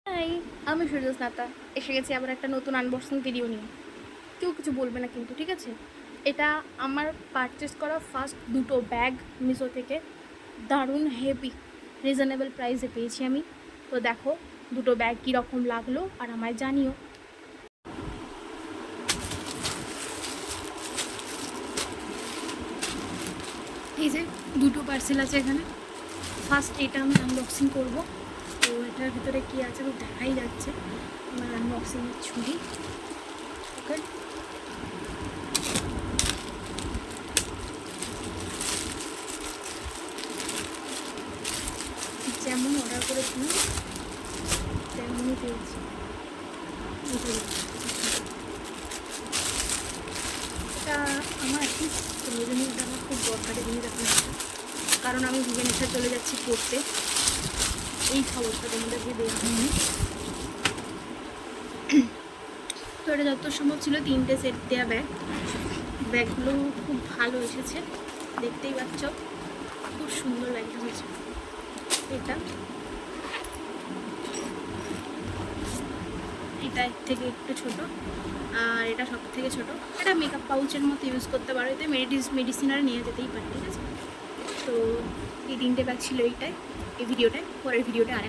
High, আমি সূর্যস্নাতা এসে গেছি আবার একটা নতুন আনবক্সিং ভিডিও নিয়ে। কেউ কিছু বলবে না কিন্তু, ঠিক আছে? এটা আমার পারচেস করা ফার্স্ট দুটো ব্যাগ মিশো থেকে। দারুণ হেভি রিজনেবল প্রাইসে পেয়েছি আমি। তো দেখো দুটো ব্যাগ কীরকম লাগলো আর আমায় জানিও। এই যে দুটো পার্সেল আছে এখানে। ফার্স্ট এটা আমি আনবক্সিং করব। তো এটার ভিতরে কী আছে তো দেখাই যাচ্ছে। আমার আনবক্সিংয়ের ছুরি। ওকে, যেমন অর্ডার করেছিলাম তেমনই পেয়েছি। এটা আমার অ্যাটলিস্ট প্রয়োজনীয়, এটা আমার খুব দরকারি জিনিস এখন একটা, কারণ আমি ভুবনেশ্বর চলে যাচ্ছি পড়তে। এই খবরটা তোমাদেরকে দেওয়া হয়নি। তো এটা যত সম্ভব ছিল 3টে সেট দেওয়া ব্যাগ। ব্যাগগুলো খুব ভালো এসেছে, দেখতেই পাচ্ছ খুব সুন্দর ব্যাগটা হয়েছে। এটা এটা এর থেকে একটু ছোট, আর এটা সব থেকে ছোট। এটা মেকআপ পাউচের মতো ইউজ করতে পারো, এতে মেডিসিনারি নিয়ে যেতেই পারে, ঠিক আছে? তো এই 3টে ব্যাগ ছিল এইটাই, এই ভিডিওটায়। পরের ভিডিওটা আরেক